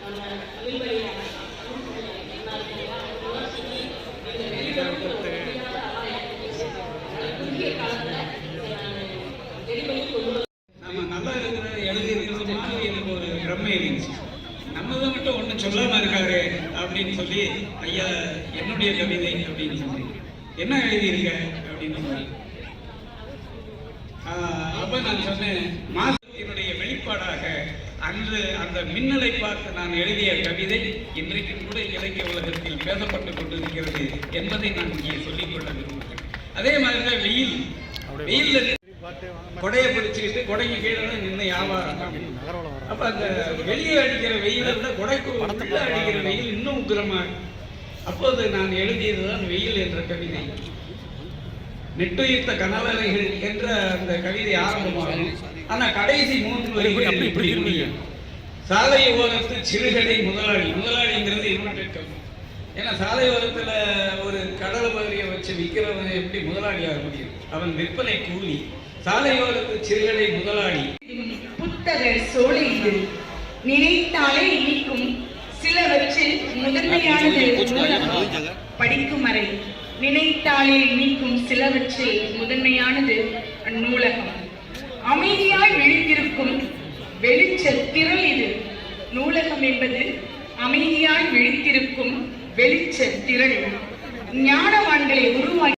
நம்ம நல்லா இருக்கிற எழுதி இருக்கிறது எனக்கு ஒரு பிரம்மை இருந்துச்சு. நம்மதான் மட்டும் ஒன்றும் சொல்லாம இருக்காரு அப்படின்னு சொல்லி, ஐயா என்னுடைய கவிதை அப்படின்னு சொல்லி என்ன எழுதியிருக்க அப்படின்னு சொல்லி அப்ப நான் சொன்னேன், மாசத்தினுடைய வெளிப்பாடாக அன்று அந்த மின்னலை பார்த்து நான் எழுதிய கவிதை இன்றைக்கும் கூட இலக்கிய உலகத்தில் பேசப்பட்டுக் கொண்டிருக்கிறது என்பதை நான் இங்கே சொல்லிக்கொள்ள விரும்புகிறேன். அதே மாதிரிதான் வெயில்ல கொடையை பிடிச்சுக்கிட்டு கொடைக்கு கீழே நின்று வியாபாரம். அப்ப அந்த வெளியே அடிக்கிற வெயில விட கொடைக்கு உள்ள அடிக்கிற வெயில் இன்னும் உக்கிரமா. அப்போது நான் எழுதியதுதான் வெயில் என்ற கவிதை. நெட்டுயிர்த்த கனவலைகள் என்ற அந்த கவிதை ஆரம்பமாகும். ஆனா கடைசி 3 வரிகள் இப்படி முடியும். சாலை ஓரத்து சிறுகடை முதலாளி. முதலாளிங்கிறது இன்வெர்டட். ஏன்னா சாலை ஓரத்துல ஒரு கடல் பகுதியை வச்சு விற்கிறவன் எப்படி முதலாளியாக முடியும்? அவன் விற்பனை கூலி. சாலையோரத்து சிறுகடை முதலாளி. புத்தக சோலை இது, நினைத்தாலே இனிக்கும் சிலவற்றில் முதன்மையானது நூலகம். படிக்கும் அறை. நினைத்தாலே இனிக்கும் சிலவற்றில் முதன்மையானது நூலகம். அமைதியாய் விழித்திருக்கும் வெளிச்ச திரள் இது. நூலகம் என்பது அமைதியாய் விழித்திருக்கும் வெளிச்ச திரள். ஞானவான்களை உருவாக்கி